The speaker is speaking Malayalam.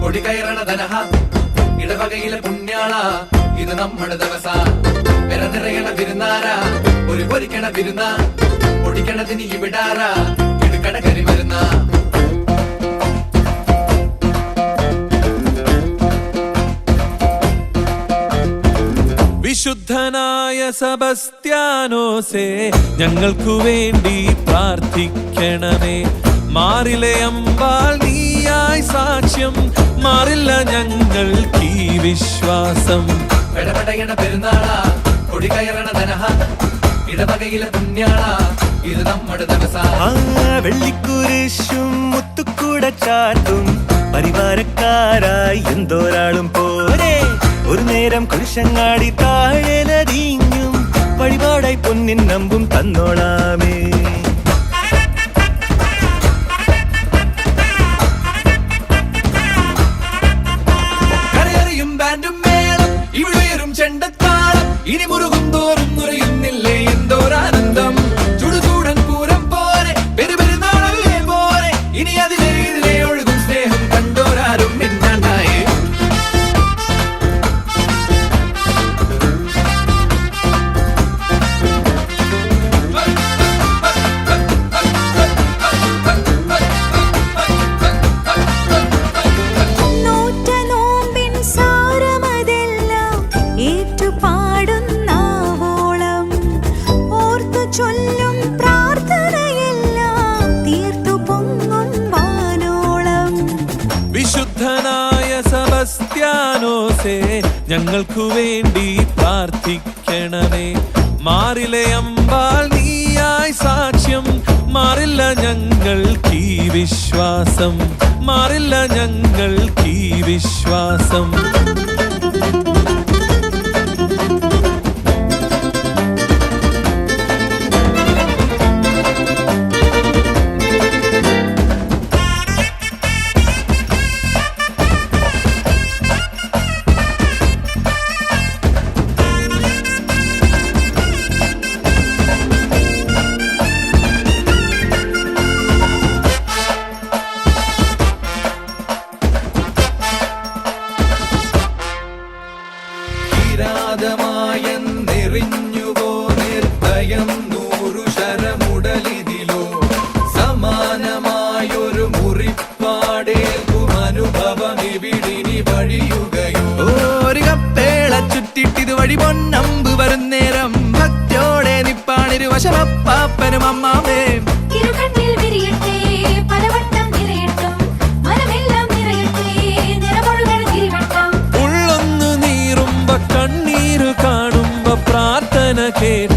കൊടി കയറണ ധനഹ ഇടവകയിലെ പുണ്യാള ഇത് നമ്മുടെ ദിവസ പെര നിറയണ വിരുന്നാര ഒരു പൊരിക്കണ വിരുന്ന പൊടിക്കണതിന് ഇവിടാര ഇടുക്കട കരി വരുന്ന വിശുദ്ധനായ സെബസ്ത്യാനോസേ ഞങ്ങൾക്കു വേണ്ടി പ്രാർത്ഥിക്കണമേ. മാറിലെ അമ്പാൽ നീയായി സാക്ഷ്യം, മാറില്ല ഞങ്ങൾക്ക് ഈ വിശ്വാസം. പെടപെടയണ പെരുന്നാള കൊടി കയറണ ധനഹ ഇടവകയിലെ പുണ്യാള ഇത് നമ്മുടെ ദിവസ. വെള്ളിക്കുരിശും മുത്തുക്കൂട ചാർത്തും പരിവാരക്കാരായി എന്തോരാളും പോരെ. ഒരു നേരം കുരിശങ്ങാടി താഴെലതിങ്ങും വഴിപാടായി പൊന്നിൻ നമ്പും തന്നോളാമേ. കരയറിയും ബാൻഡും മേളം ഇവിടെയും ചെണ്ടത്താളം ഇനി മുറുകും തോറും നുറയുന്നില്ലേ എന്തോരാനന്ദം. ചുടുചൂടൻ പൂരം പോലെ പെരുപെരുന്നാളല്ലേ പോലെ ഇനി അതിലെ ഇതിലെ ഒഴുകും സ്നേഹം കണ്ടോരാരും മിന്നാണ്ടായി. വിശുദ്ധനായ സെബസ്ത്യാനോസേ ഞങ്ങൾക്കു വേണ്ടി പ്രാർത്ഥിക്കണമേ. മാറിലെ അമ്പാൽ നീയായി സാക്ഷ്യം, മാറില്ല ഞങ്ങൾക്ക് ഈ വിശ്വാസം. മാറില്ല ഞങ്ങൾക്ക് ഈ വിശ്വാസം. െറിഞ്ഞുവോ നിർഭയം 100 ശരമുടലിതിലോ സമാനമായൊരു മുറിപ്പാടേൽക്കും അനുഭവം ഇവിടിനി വഴിയുകയോ. ഒരു കപ്പേള ചുറ്റിട്ടിത് വഴി പൊന്നമ്പ് വരുന്നേരം ഭക്തിയോടെ നിപ്പാണിരു വശമപ്പാപ്പനും അമ്മാമേ. ഉള്ളൊന്നു നീറുമ്പോ കണ്ണീരു കാണുമ്പോ പ്രാർത്ഥന കേട്ട്